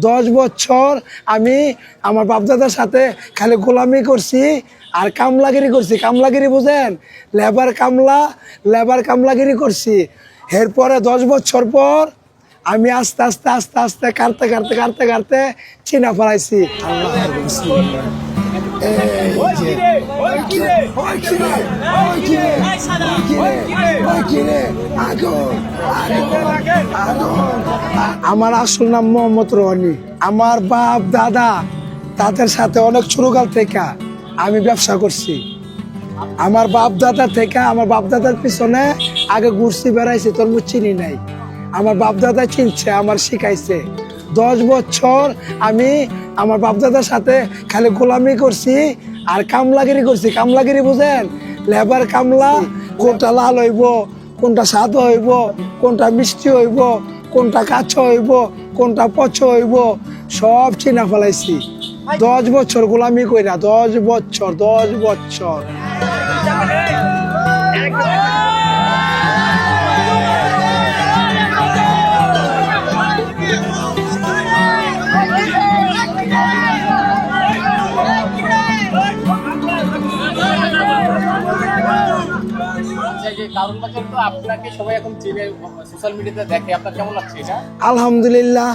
10 বছর আমি আমার বাপদাদার সাথে খালি গোলামি করছি আর কামলাগিরি করছি। কামলাগিরি বুঝেন? লেবার কামলাগিরি করছি। এরপরে 10 বছর পর আমি আস্তে আস্তে আস্তে আস্তে কাটতে কাটতে কাটতে কাটতে চিনা ফেলাইছি। আমার আসল নাম মোহাম্মদ রনি। আমার বাপ দাদা তাদের সাথে অনেক ছোটকাল থেকে আমি ব্যবসা করছি। আমার বাপ দাদার পিছনে আগে ঘুরছি, বেড়াইছি, তরমুজ চিনি নাই। আমার বাপ দাদা চিনছে, আমার শিখাইছে। 10 বছর আমি আমার বাপ দাদার সাথে খালি গোলামি করছি আর কামলাগিরি করছি। কামলাগিরি বুঝেন? লেবার কামলা। কোনটা লাল হইব, কোনটা স্বাদ হইব, কোনটা মিষ্টি হইব, কোনটা কাঁচা হইব, কোনটা পচ হইব, সব চিনা ফেলাইছি। 10 বছর গোলামি কইরা, 10 বছর। আলহামদুলিল্লাহ,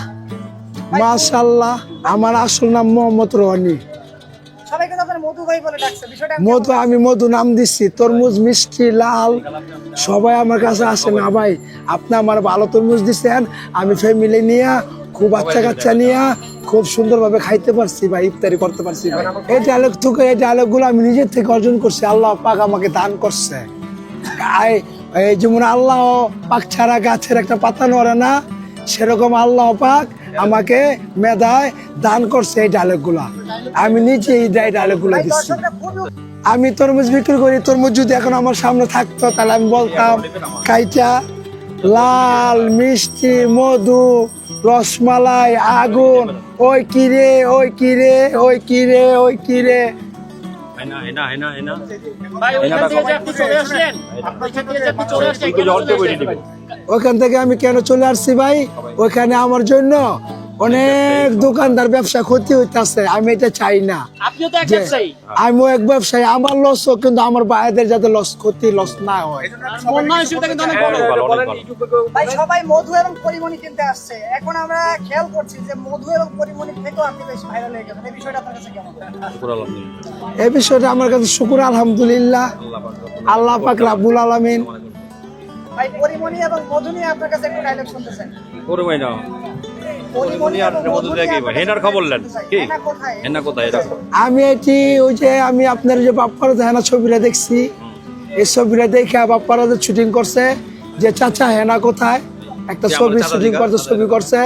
মাশাআল্লাহ। আমার আসল নাম মোহাম্মদ রনি। মধু, আমি মধু নাম দিচ্ছি। তরমুজ মিষ্টি লাল, সবাই আমার কাছে আসে না ভাই, আপনি আমার ভালো তরমুজ দিচ্ছেন। আমি ফ্যামিলি নিয়ে, খুব বাচ্চা কাচ্চা নিয়ে খুব সুন্দরভাবে খাইতে পারছি ভাই, ইফতারি করতে পারছি ভাই। এই ডায়লগগুলো আমি নিজের থেকে অর্জন করছি। আল্লাহ পাক আমাকে দান করছে। এই যেমন আল্লাহ পাক ছাড়া গাছের একটা পাতা নড়ে না, সেরকম আল্লাহ পাক আমাকে মেধায় দান করছে এই ডায়লগগুলা। আমি নিজে এই ডায়লগগুলো দিচ্ছি। আমি তরমুজ বিক্রি করি। তরমুজ যদি এখন আমার সামনে থাকতো তাহলে আমি বলতাম কাইটা লাল, মিষ্টি, মধু, রসমালাই, আগুন, ওই কিরে, ওই কিরে, ওই কিরে, ওই কিরে। ওইখান থেকে আমি কেন চলে আসছি ভাই? ওইখানে আমার জন্য অনেক দোকানদার ব্যবসা ক্ষতি হইতেছে। আমি এটা চাই না। আমিও এক ব্যবসায়ী, আমার লস হোক, কিন্তু আমার ভাইদের যাতে লস না হয়। সবাই মধু এবং পরিমণি কিনতে আসছে। এখন আমরা খেয়াল করছি যে মধু এবং পরিমণি থেকেও আপনি বেশ ভাইরাল হয়ে গেছেন। এই বিষয়টা আপনার কাছে কেমন? এই বিষয়টা আমার কাছে শুকর, আলহামদুলিল্লাহ, আল্লাহ পাক রাব্বুল আলামিন। ভাই, পরিমণি এবং মধু নিয়ে আপনার কাছে একটা ডায়লগ শুনতে চাই। আমি এটি ওই যে আমি আপনার যে বাপ্পারা হেনা ছবিটা দেখছি, এই ছবিটা দেখে বাপ্পারা যে শুটিং করছে যে চাচা হেনা কোথায়, একটা ছবি শুটিং করতে ছবি করছে।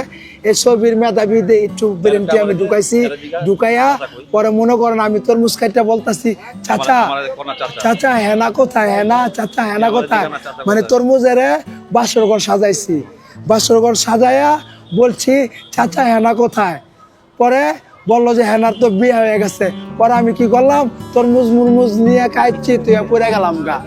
এই ছবির মেধাবী একটু ব্রেনটি আমি ঢুকাইয়া পরে মনে করেন আমি তরমুজ খাইটা বলতেছি চাচা হেনা কোথায়, চাচা হেনা কোথায়, মানে তরমুজের বাসর ঘর সাজাইছি। বাসর ঘর সাজাইয়া বলছি চাচা হেনা কোথায়। পরে বললো যে হেনার তো বিয়ে হয়ে গেছে। পরে আমি কি করলাম, তরমুজ মুরমুজ নিয়ে খাইছি, তুই পড়ে গেলাম গা।